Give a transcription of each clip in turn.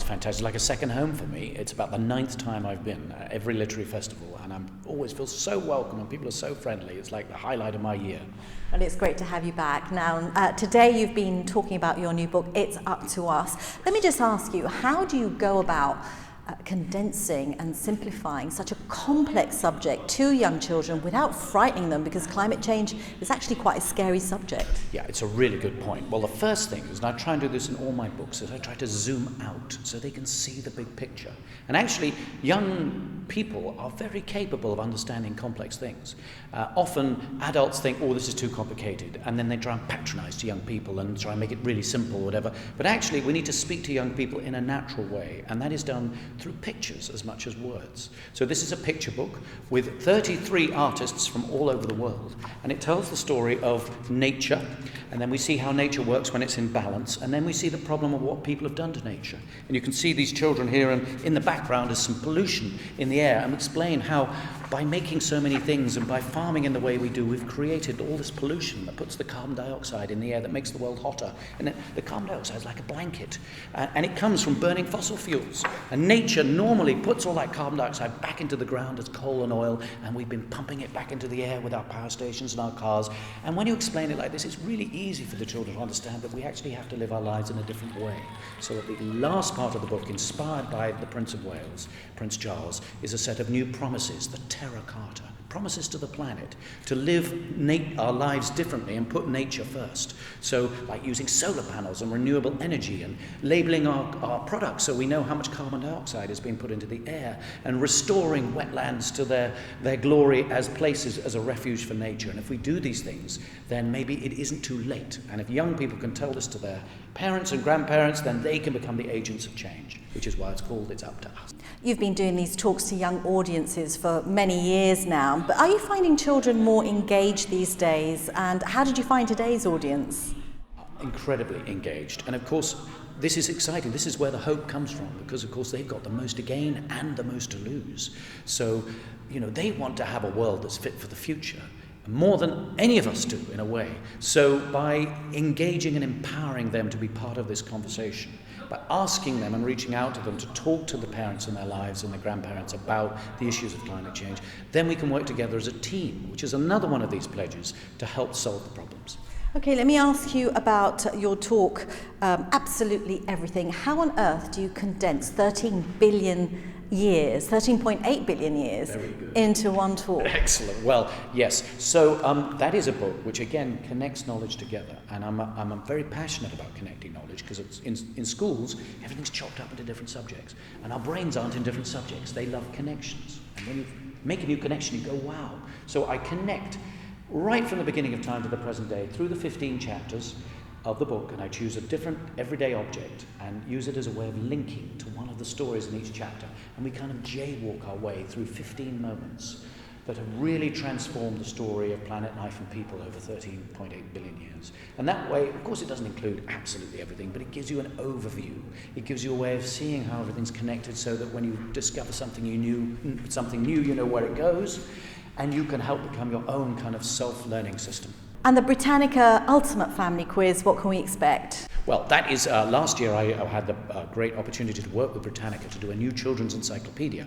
fantastic. It's like a second home for me. It's about the 9th time I've been at every literary festival, and I always feel so welcome, and people are so friendly. It's like the highlight of my year. And it's great to have you back. Now, today you've been talking about your new book, It's Up to Us. Let me just ask you, how do you go about condensing and simplifying such a complex subject to young children without frightening them, because climate change is actually quite a scary subject? Yeah, it's a really good point. Well, the first thing is, and I try and do this in all my books, is I try to zoom out so they can see the big picture. And actually, young people are very capable of understanding complex things. Often adults think, oh, this is too complicated, and then they try and patronize to young people and try and make it really simple or whatever. But actually, we need to speak to young people in a natural way, and that is done through pictures as much as words. So this is a picture book with 33 artists from all over the world, and it tells the story of nature, and then we see how nature works when it's in balance, and then we see the problem of what people have done to nature. And you can see these children here, and in the background is some pollution in the air, and explain how by making so many things and by farming in the way we do, we've created all this pollution that puts the carbon dioxide in the air that makes the world hotter. And the carbon dioxide is like a blanket, and it comes from burning fossil fuels. And nature normally puts all that carbon dioxide back into the ground as coal and oil, and we've been pumping it back into the air with our power stations and our cars. And when you explain it like this, it's really easy for the children to understand that we actually have to live our lives in a different way. So that the last part of the book, inspired by the Prince of Wales, Prince Charles, is a set of new promises, the Terra Carta, promises to the planet to live our lives differently and put nature first. So like using solar panels and renewable energy, and labelling our products so we know how much carbon dioxide is being put into the air, and restoring wetlands to their glory as places, as a refuge for nature. And if we do these things, then maybe it isn't too late. And if young people can tell this to their parents and grandparents, then they can become the agents of change, which is why it's called It's Up to Us. You've been doing these talks to young audiences for many years now, but are you finding children more engaged these days? And how did you find today's audience? Incredibly engaged. And of course, this is exciting. This is where the hope comes from, because of course they've got the most to gain and the most to lose. So, they want to have a world that's fit for the future, more than any of us do in a way. So by engaging and empowering them to be part of this conversation, by asking them and reaching out to them to talk to the parents in their lives and the grandparents about the issues of climate change, then we can work together as a team, which is another one of these pledges to help solve the problems. Okay, let me ask you about your talk, Absolutely Everything. How on earth do you condense 13 billion years, 13.8 billion years into one talk? Excellent. Well, yes. So that is a book which again connects knowledge together, and I'm very passionate about connecting knowledge, because it's in schools everything's chopped up into different subjects, and our brains aren't in different subjects. They love connections, and when you make a new connection, you go, wow. So I connect right from the beginning of time to the present day through the 15 chapters of the book, and I choose a different everyday object and use it as a way of linking to one of the stories in each chapter, and we kind of jaywalk our way through 15 moments that have really transformed the story of planet life and people over 13.8 billion years. And that way, of course, it doesn't include absolutely everything, but it gives you an overview. It gives you a way of seeing how everything's connected, so that when you discover something new, you know where it goes, and you can help become your own kind of self-learning system. And the Britannica Ultimate Family Quiz, what can we expect? Well, that is, last year I had the great opportunity to work with Britannica to do a new children's encyclopedia.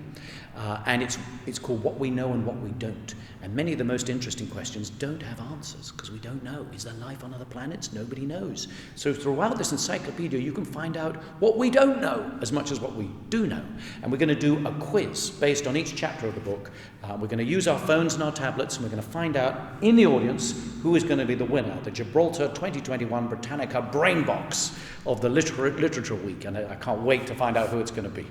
And it's called What We Know and What We Don't. And many of the most interesting questions don't have answers, because we don't know. Is there life on other planets? Nobody knows. So throughout this encyclopedia, you can find out what we don't know as much as what we do know. And we're going to do a quiz based on each chapter of the book. We're going to use our phones and our tablets, and we're going to find out in the audience who is going to be the winner, the Gibraltar 2021 Britannica Brain Box of the Literature Week. And I can't wait to find out who it's going to be.